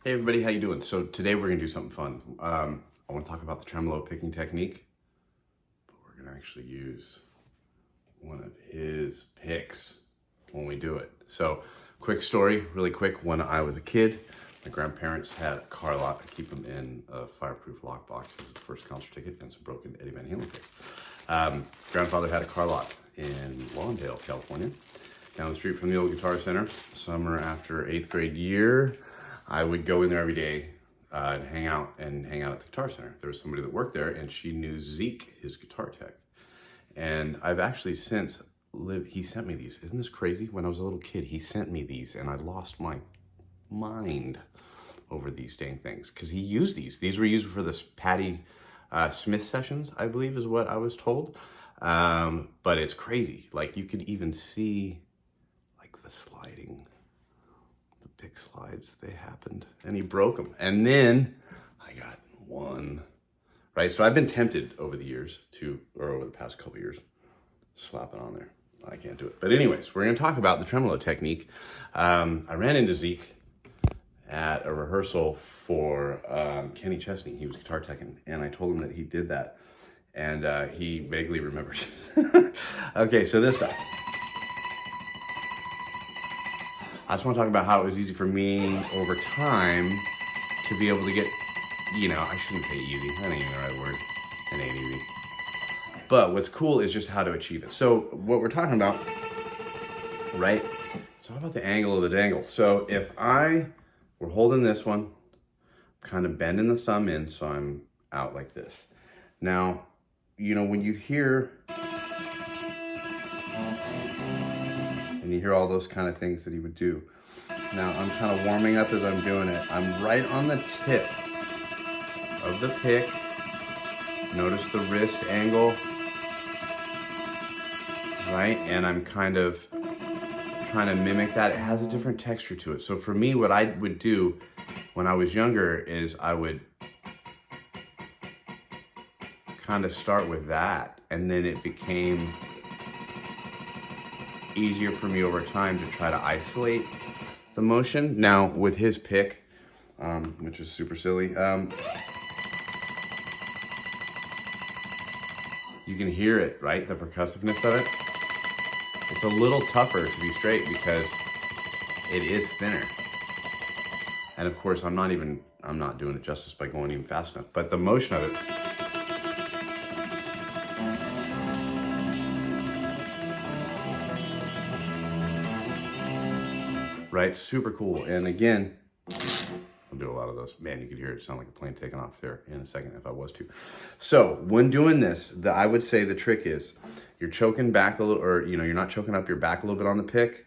Hey everybody, how you doing? So today we're gonna do something fun. I want to talk about the tremolo picking technique, but we're gonna actually use one of his picks when we do it. So, quick story, really quick. When I was a kid, my grandparents had a car lot. I keep them in a fireproof lockbox. This is the first concert ticket and some broken Eddie Van Halen picks. Grandfather had a car lot in Lawndale, California, down the street from the old Guitar Center. Summer after 8th grade year, I would go in there every day and hang out at the Guitar Center. There was somebody that worked there and she knew Zeke, his guitar tech. And I've actually since he sent me these. Isn't this crazy? When I was a little kid, he sent me these and I lost my mind over these dang things because he used these. These were used for this Patti Smith sessions, I believe is what I was told. But it's crazy. Like you can even see like the sliding, the pick slides, they happened and he broke them. And then I got one, right? So I've been tempted over the years over the past couple years, slap it on there. I can't do it. But anyways, we're gonna talk about the tremolo technique. I ran into Zeke at a rehearsal for Kenny Chesney. He was guitar teching, and I told him that he did that, and he vaguely remembers. Okay, so this stuff. I just want to talk about how it was easy for me over time to be able to get, I shouldn't say easy. That ain't even the right word. It ain't easy. But what's cool is just how to achieve it. So what we're talking about, right? It's all about the angle of the dangle. So if we're holding this one, kind of bending the thumb in so I'm out like this. Now, when you hear, and you hear all those kind of things that he would do. Now I'm kind of warming up as I'm doing it. I'm right on the tip of the pick. Notice the wrist angle, right? And I'm kind of trying to mimic that. It has a different texture to it. So for me, what I would do when I was younger is I would kind of start with that, and then it became easier for me over time to try to isolate the motion. Now with his pick, which is super silly, you can hear it, right? The percussiveness of it. It's a little tougher to be straight because it is thinner. And of course, I'm not doing it justice by going even fast enough, but the motion of it, right? Super cool. And again, I'll do a lot of those. Man, you could hear it sound like a plane taking off there in a second if I was to. So when doing this, I would say the trick is you're choking back a little, or you're not choking up your back a little bit on the pick.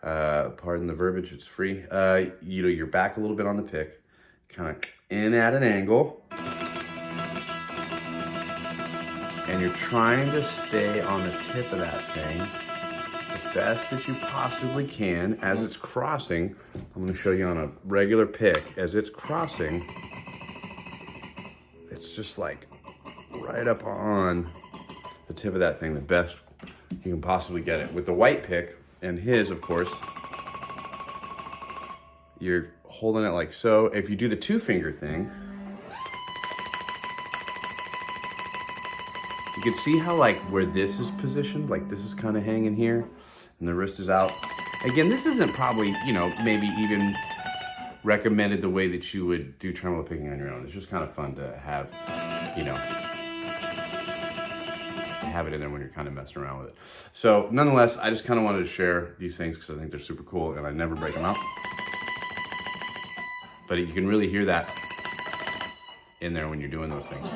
Pardon the verbiage, it's free. You're back a little bit on the pick, kind of in at an angle. And you're trying to stay on the tip of that thing the best that you possibly can as it's crossing. I'm gonna show you on a regular pick, as it's crossing, it's just like right up on the tip of that thing, the best you can possibly get it. With the white pick, and his, of course, you're holding it like so. If you do the 2-finger thing, you can see how where this is positioned, this is kind of hanging here and the wrist is out. Again, this isn't probably, maybe even recommended the way that you would do tremolo picking on your own. It's just kind of fun to have, have it in there when you're kind of messing around with it. So nonetheless, I just kind of wanted to share these things because I think they're super cool and I never break them out. But you can really hear that in there when you're doing those things.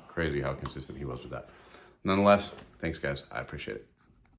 Crazy how consistent he was with that. Nonetheless, thanks guys, I appreciate it.